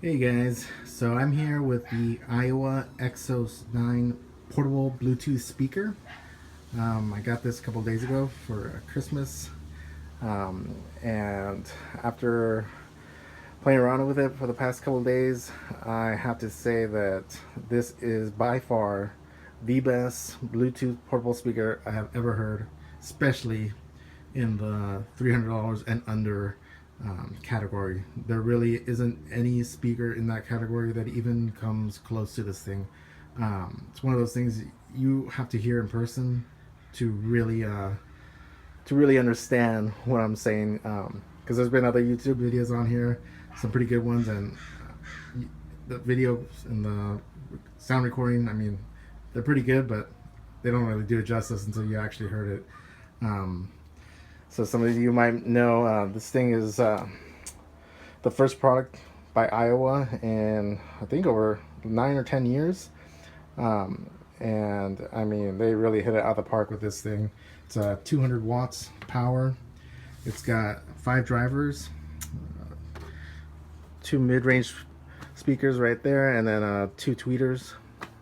Hey guys, so I'm here with the Aiwa Exos-9 portable Bluetooth speaker. I got this a couple days ago for Christmas, and after playing around with it for the past couple days, I have to say that this is by far the best Bluetooth portable speaker I have ever heard, especially in the $300 and under category. There really isn't any speaker in that category that even comes close to this thing. It's one of those things you have to hear in person to really understand what I'm saying. Because there's been other YouTube videos on here, some pretty good ones, and the videos and the sound recording, I mean, they're pretty good, but they don't really do it justice until you actually heard it. So some of you might know this thing is the first product by Aiwa in I think over 9 or 10 years. And I mean, they really hit it out of the park with this thing. It's 200 watts power. It's got 5 drivers, 2 mid-range speakers right there, and then 2 tweeters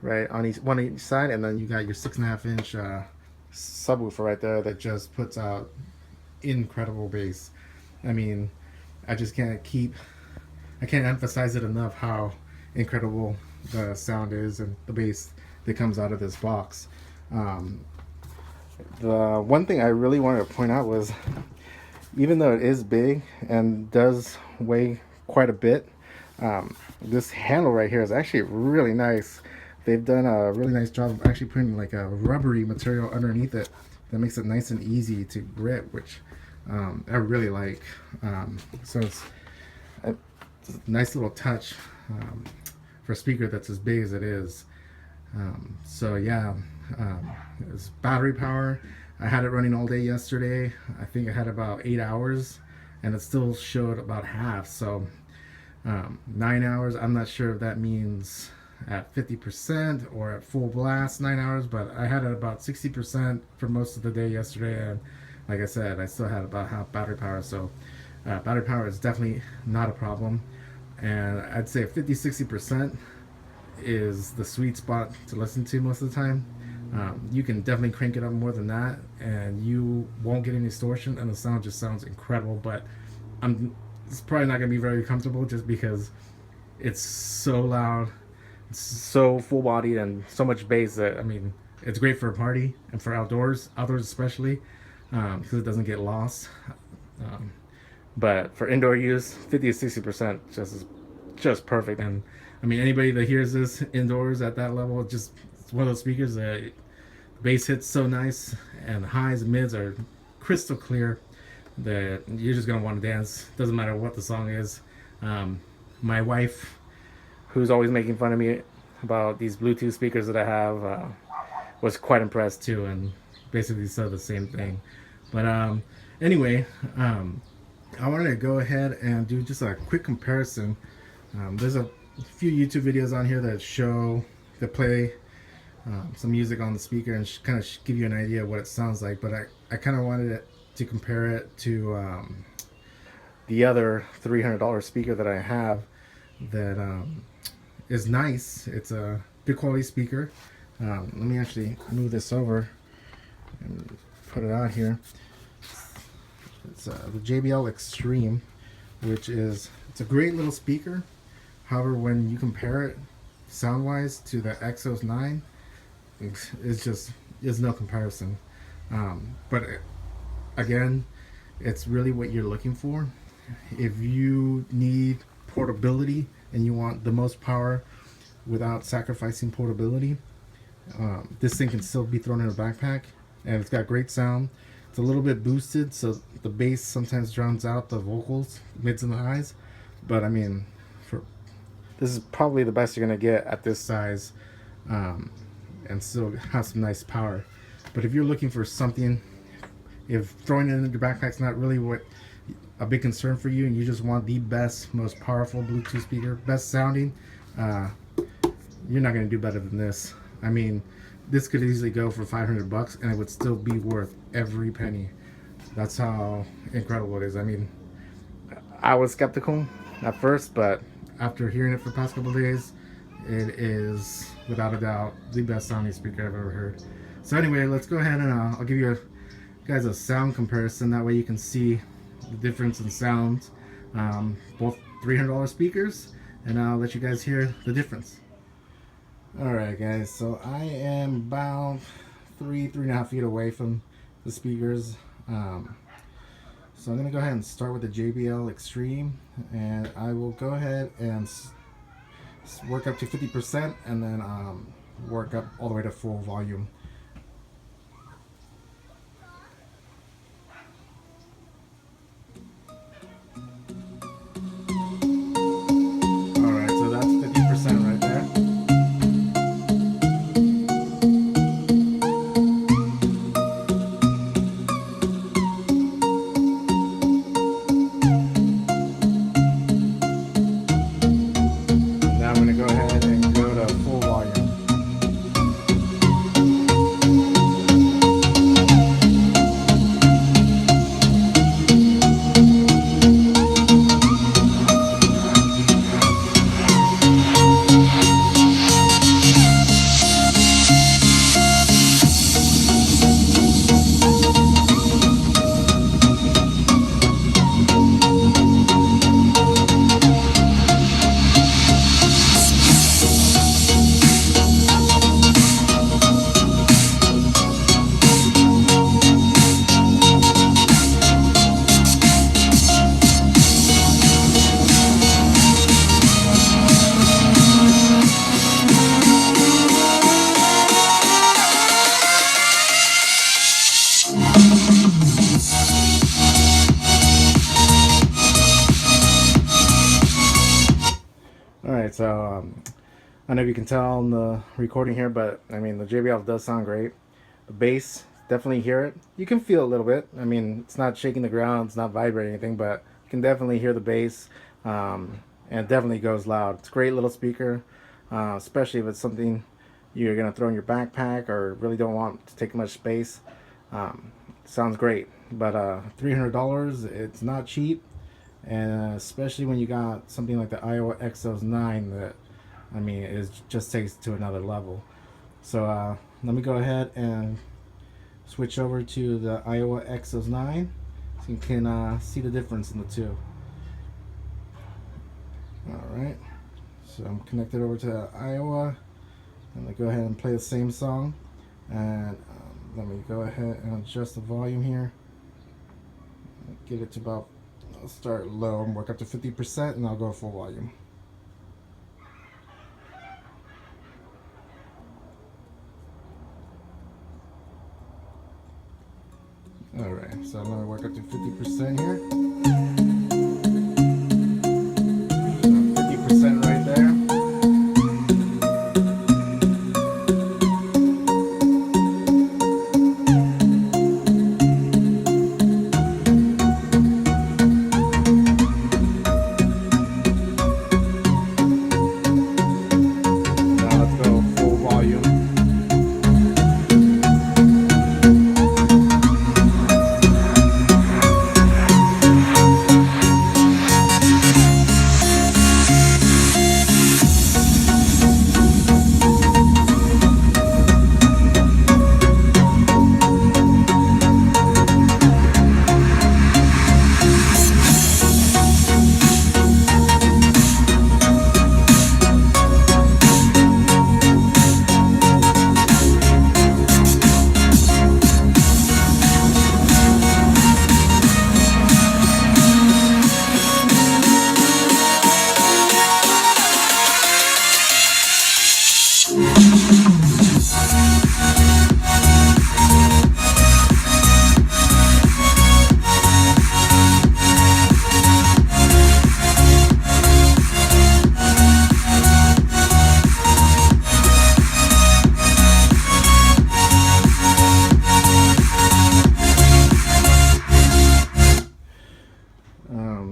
right on one each side, and then you got your 6.5-inch subwoofer right there that just puts out incredible bass. I mean, I can't emphasize it enough how incredible the sound is and the bass that comes out of this box. The one thing I really wanted to point out was, even though it is big and does weigh quite a bit, this handle right here is actually really nice. They've done a really nice job of actually putting like a rubbery material underneath it that makes it nice and easy to grip, which I really like. So it's a nice little touch for a speaker that's as big as it is. So yeah, it's battery power. I had it running all day yesterday. I think I had about 8 hours, and it still showed about half. So 9 hours. I'm not sure if that means at 50% or at full blast 9 hours, but I had it about 60% for most of the day yesterday, and like I said, I still had about half battery power. So battery power is definitely not a problem, and I'd say 50-60% is the sweet spot to listen to most of the time. You can definitely crank it up more than that and you won't get any distortion, and the sound just sounds incredible. But it's probably not going to be very comfortable just because it's so loud, it's so full-bodied, and so much bass that, I mean, it's great for a party and for outdoors especially, because it doesn't get lost. But for indoor use, 50-60% just perfect. And I mean, anybody that hears this indoors at that level, it's one of those speakers that the bass hits so nice, and the highs and mids are crystal clear, that you're just gonna want to dance. Doesn't matter what the song is. My wife, who's always making fun of me about these Bluetooth speakers that I have, was quite impressed too, and basically said the same thing. But anyway, I wanted to go ahead and do just a quick comparison. There's a few YouTube videos on here that play some music on the speaker and kind of give you an idea of what it sounds like. But I kind of wanted to compare it to the other $300 speaker that I have that is nice. It's a good quality speaker. Let me actually move this over and put it out here. It's the JBL Xtreme, which it's a great little speaker. However, when you compare it sound-wise to the Exos-9, there's no comparison. But again, it's really what you're looking for. If you need portability and you want the most power without sacrificing portability, this thing can still be thrown in a backpack, and it's got great sound. It's a little bit boosted, so the bass sometimes drowns out the vocals, mids and the highs. But I mean, this is probably the best you're gonna get at this size, and still have some nice power. But if you're looking for something, if throwing it in your backpack's not really a big concern for you, and you just want the best, most powerful Bluetooth speaker, best sounding, you're not gonna do better than this. I mean, this could easily go for $500 and it would still be worth every penny. That's how incredible it is. I mean, I was skeptical at first, but after hearing it for the past couple of days, it is without a doubt the best sounding speaker I've ever heard. So anyway, let's go ahead and I'll give you guys a sound comparison. That way you can see the difference in sound. Both $300 speakers, and I'll let you guys hear the difference. Alright guys, so I am about 3.5 feet away from the speakers. So I'm going to go ahead and start with the JBL Xtreme, and I will go ahead and work up to 50% and then work up all the way to full volume. Alright, so that's 50% right there. I'm going to go ahead and go to full volume. Alright, so I don't know if you can tell on the recording here, but I mean the JBL does sound great. The bass, definitely hear it. You can feel a little bit. I mean, it's not shaking the ground, it's not vibrating or anything, but you can definitely hear the bass, and it definitely goes loud. It's a great little speaker, especially if it's something you're going to throw in your backpack or really don't want to take much space. Sounds great, but $300, it's not cheap. And especially when you got something like the Aiwa Exos-9 that, I mean, it just takes it to another level. So let me go ahead and switch over to the Aiwa Exos-9 so you can see the difference in the two. Alright, so I'm connected over to Aiwa. I'm going to go ahead and play the same song, and let me go ahead and adjust the volume here. Get it to about, I'll start low and work up to 50%, and I'll go full volume. Alright, so I'm going to work up to 50% here. 50% right there.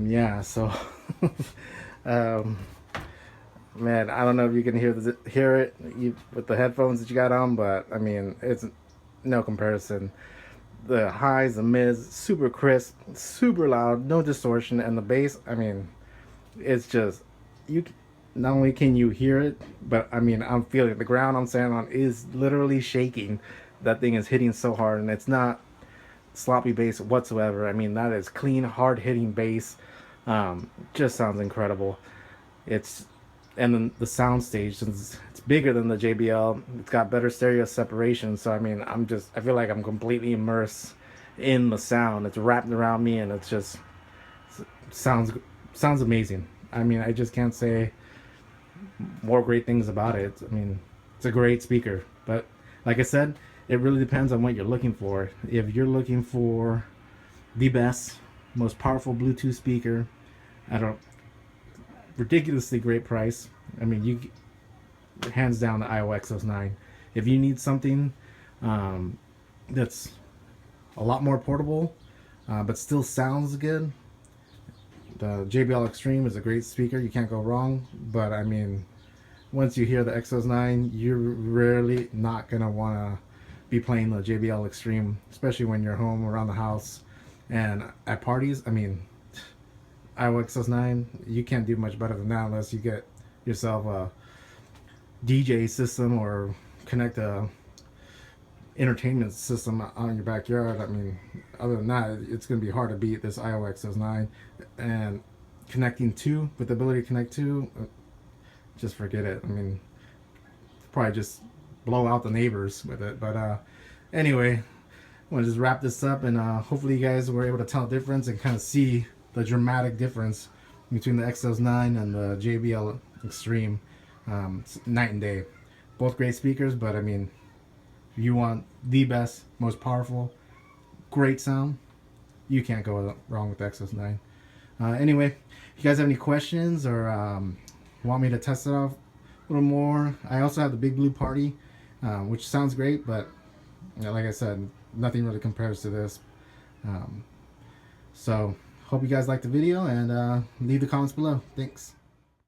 Yeah, so man, I don't know if you can hear it with the headphones that you got on, but I mean, it's no comparison. The highs, the mids, super crisp, super loud, no distortion, and the bass, I mean, it's just, you not only can you hear it, but I mean, I'm feeling it. The ground I'm standing on is literally shaking. That thing is hitting so hard, and it's not sloppy bass whatsoever. I mean, that is clean, hard hitting bass. Just sounds incredible. It's and then the sound stage, it's bigger than the JBL. It's got better stereo separation. So I mean, I feel like I'm completely immersed in the sound. It's wrapped around me, and it's just sounds sounds amazing. I mean, I just can't say more great things about it. I mean, it's a great speaker, but like I said, it really depends on what you're looking for. If you're looking for the best, most powerful Bluetooth speaker at a ridiculously great price, I mean, you hands down the Aiwa Exos-9. If you need something that's a lot more portable, but still sounds good, the JBL Xtreme is a great speaker. You can't go wrong. But I mean, once you hear the Exos-9, you're really not gonna want to be playing the JBL Xtreme, especially when you're home around the house and at parties. I mean, Aiwa Exos-9, you can't do much better than that unless you get yourself a DJ system or connect a entertainment system on your backyard. I mean, other than that, it's going to be hard to beat this Aiwa Exos-9. And connecting to, with the ability to connect to, just forget it. I mean, probably just blow out the neighbors with it. But anyway, I want to just wrap this up, and hopefully you guys were able to tell the difference and kind of see the dramatic difference between the Exos-9 and the JBL Xtreme. It's night and day. Both great speakers, but I mean, if you want the best, most powerful, great sound, you can't go wrong with the Exos-9. Anyway, if you guys have any questions or want me to test it out a little more, I also have the Big Blue Party, which sounds great, but you know, like I said, nothing really compares to this. So, hope you guys liked the video, and leave the comments below. Thanks.